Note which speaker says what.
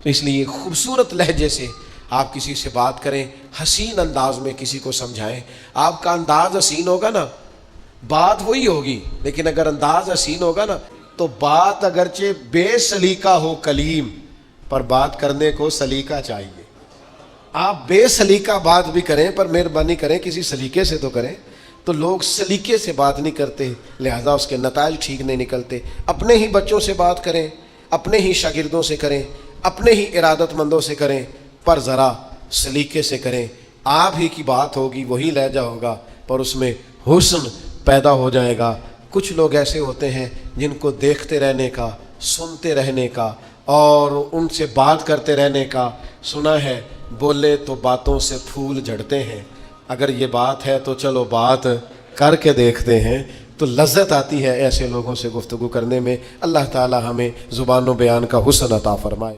Speaker 1: तो इसलिए खूबसूरत लहजे से आप किसी से बात करें, हसीन अंदाज में किसी को समझाएं। आपका अंदाज हसीन होगा ना, बात वही होगी, लेकिन अगर अंदाज हसीन होगा ना तो बात अगरचे बेसलीका हो कलीम, पर बात करने को सलीका चाहिए। आप बेसलीका बात भी करें पर मेहरबानी करें किसी सलीके से तो करें। तो लोग सलीके से बात नहीं करते, लिहाजा उसके नताइज ठीक नहीं निकलते। अपने ही बच्चों से बात करें, अपने ही शागिर्दों से करें, अपने ही इरादतमंदों से करें, पर ज़रा सलीके से करें। आप ही की बात होगी, वही लहजा होगा, पर उसमें हुस्न पैदा हो जाएगा। कुछ लोग ऐसे होते हैं जिनको देखते रहने का, सुनते रहने का और उनसे बात करते रहने का सुना है, बोले तो बातों से फूल झड़ते हैं। अगर ये बात है तो चलो बात करके देखते हैं, तो लज्जत आती है ऐसे लोगों से गुफ्तगू करने में। अल्लाह ताला हमें ज़ुबान व बयान का हुस्न अता फरमाए।